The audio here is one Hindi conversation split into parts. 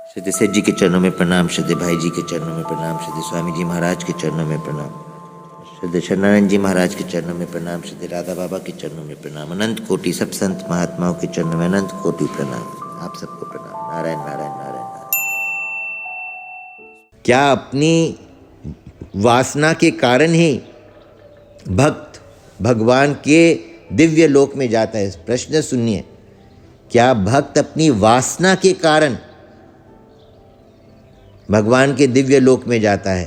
श्रद्धे सेठ जी के चरणों में प्रणाम, श्रद्धे भाई जी के चरणों में प्रणाम, श्रद्धे स्वामी जी महाराज के चरणों में प्रणाम, श्रद्धे शरणानंद जी महाराज के चरणों में प्रणाम, श्रद्धे राधा बाबा के चरणों में प्रणाम, अनंत कोटि सब संत महात्माओं के चरणों में अनंत कोटि प्रणाम। आप सबको प्रणाम। नारायण नारायण नारायण नारायण। क्या अपनी वासना के कारण ही भक्त भगवान के दिव्य लोक में जाता है? प्रश्न सुनिए, क्या भक्त अपनी वासना के कारण भगवान के दिव्य लोक में जाता है?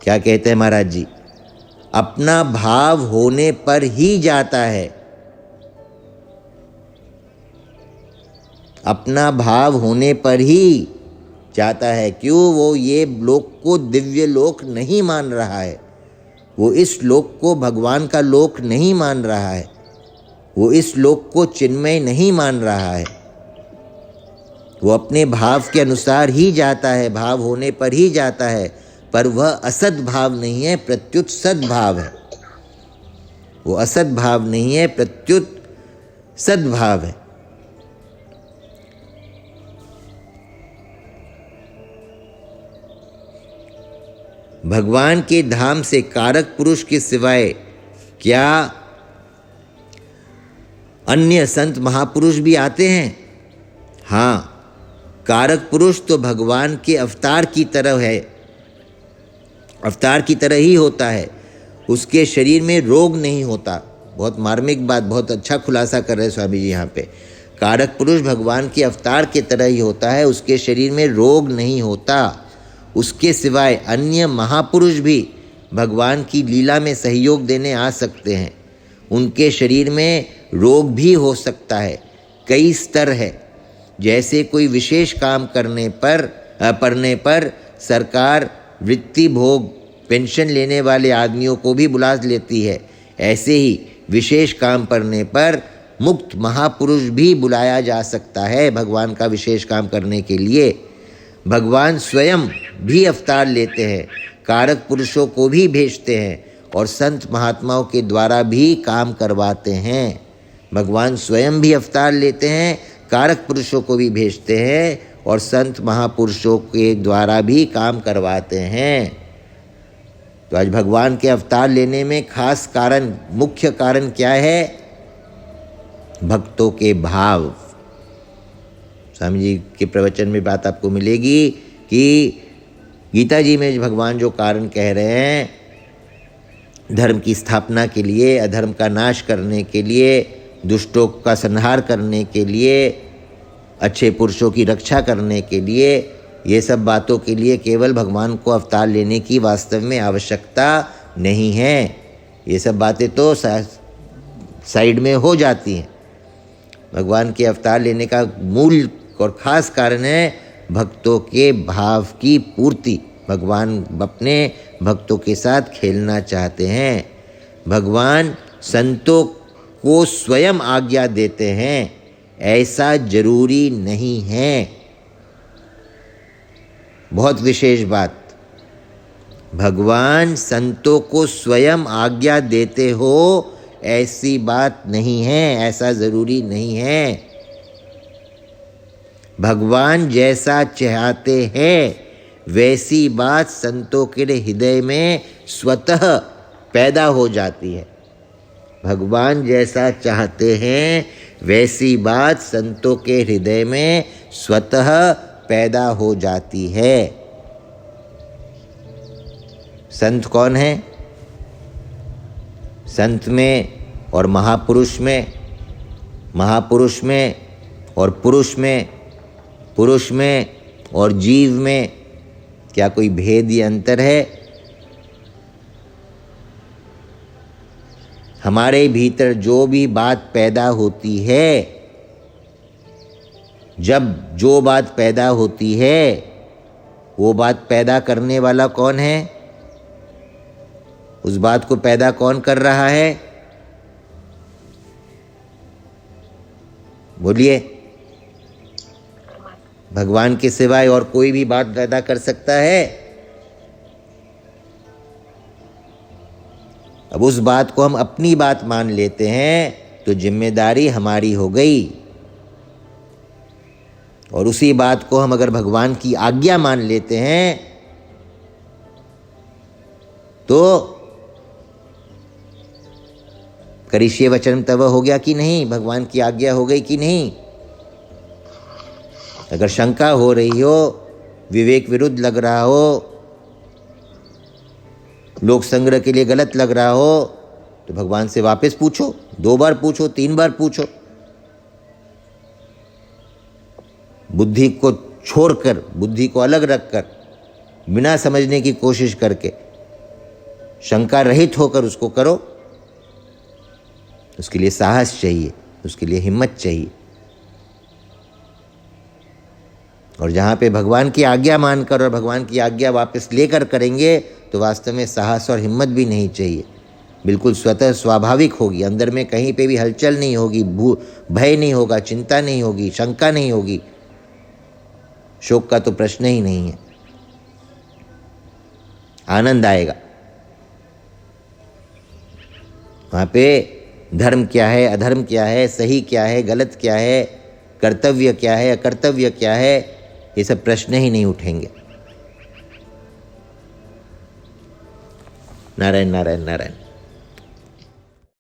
क्या कहते हैं महाराज जी? अपना भाव होने पर ही जाता है। अपना भाव होने पर ही जाता है। क्यों? वो ये लोक को दिव्य लोक नहीं मान रहा है, वो इस लोक को भगवान का लोक नहीं मान रहा है, वो इस लोक को चिन्मय नहीं मान रहा है। वो अपने भाव के अनुसार ही जाता है, भाव होने पर ही जाता है, पर वह असत भाव नहीं है, प्रत्युत सद्भाव है। वो असत भाव नहीं है, प्रत्युत सद्भाव है। भगवान के धाम से कारक पुरुष के सिवाय क्या अन्य संत महापुरुष भी आते हैं? हाँ, कारक पुरुष तो भगवान के अवतार की तरह है, अवतार की तरह ही होता है। उसके शरीर में रोग नहीं होता। बहुत मार्मिक बात, बहुत अच्छा खुलासा कर रहे हैं स्वामी जी यहाँ पे। कारक पुरुष भगवान के अवतार के तरह ही होता है, उसके शरीर में रोग नहीं होता। उसके सिवाय अन्य महापुरुष भी भगवान की लीला में सहयोग देने आ सकते हैं। उनके शरीर में रोग भी हो सकता है। कई स्तर है। जैसे कोई विशेष काम पड़ने पर सरकार वृत्ति भोग पेंशन लेने वाले आदमियों को भी बुला लेती है, ऐसे ही विशेष काम पड़ने पर मुक्त महापुरुष भी बुलाया जा सकता है भगवान का विशेष काम करने के लिए। भगवान स्वयं भी अवतार लेते हैं, कारक पुरुषों को भी भेजते हैं और संत महात्माओं के द्वारा भी काम करवाते हैं। भगवान स्वयं भी अवतार लेते हैं, कारक पुरुषों को भी भेजते हैं और संत महापुरुषों के द्वारा भी काम करवाते हैं। तो आज भगवान के अवतार लेने में खास कारण, मुख्य कारण क्या है? भक्तों के भाव। स्वामी जी के प्रवचन में बात आपको मिलेगी कि गीता जी में भगवान जो कारण कह रहे हैं, धर्म की स्थापना के लिए, अधर्म का नाश करने के लिए, दुष्टों का संहार करने के लिए, अच्छे पुरुषों की रक्षा करने के लिए, ये सब बातों के लिए केवल भगवान को अवतार लेने की वास्तव में आवश्यकता नहीं है। ये सब बातें तो साइड में हो जाती हैं। भगवान के अवतार लेने का मूल और ख़ास कारण है भक्तों के भाव की पूर्ति। भगवान अपने भक्तों के साथ खेलना चाहते हैं। भगवान संतों को स्वयं आज्ञा देते हैं, ऐसा जरूरी नहीं है। बहुत विशेष बात, भगवान संतों को स्वयं आज्ञा देते हो ऐसी बात नहीं है, ऐसा जरूरी नहीं है। भगवान जैसा चाहते हैं वैसी बात संतों के हृदय में स्वतः पैदा हो जाती है। भगवान जैसा चाहते हैं वैसी बात संतों के हृदय में स्वतः पैदा हो जाती है। संत कौन है? संत में और महापुरुष में, महापुरुष में और पुरुष में, पुरुष में और जीव में क्या कोई भेद या अंतर है? हमारे भीतर जो भी बात पैदा होती है, जब जो बात पैदा होती है, वो बात पैदा करने वाला कौन है? उस बात को पैदा कौन कर रहा है? बोलिए। भगवान के सिवाय और कोई भी बात पैदा कर सकता है? अब उस बात को हम अपनी बात मान लेते हैं तो जिम्मेदारी हमारी हो गई। और उसी बात को हम अगर भगवान की आज्ञा मान लेते हैं तो करिष्ये वचनं तव हो गया कि नहीं, भगवान की आज्ञा हो गई कि नहीं। अगर शंका हो रही हो, विवेक विरुद्ध लग रहा हो, लोक संग्रह के लिए गलत लग रहा हो, तो भगवान से वापस पूछो, 2 बार पूछो, 3 बार पूछो। बुद्धि को छोड़कर, बुद्धि को अलग रखकर, बिना समझने की कोशिश करके, शंका रहित होकर उसको करो। उसके लिए साहस चाहिए, उसके लिए हिम्मत चाहिए। और जहाँ पे भगवान की आज्ञा मानकर और भगवान की आज्ञा वापस लेकर करेंगे तो वास्तव में साहस और हिम्मत भी नहीं चाहिए, बिल्कुल स्वतः स्वाभाविक होगी। अंदर में कहीं पे भी हलचल नहीं होगी, भय नहीं होगा, चिंता नहीं होगी, शंका नहीं होगी, शोक का तो प्रश्न ही नहीं है। आनंद आएगा। वहाँ पे धर्म क्या है, अधर्म क्या है, सही क्या है, गलत क्या है, कर्तव्य क्या है, अकर्तव्य क्या है, ये सब प्रश्न ही नहीं उठेंगे। नारायण नारायण नारायण।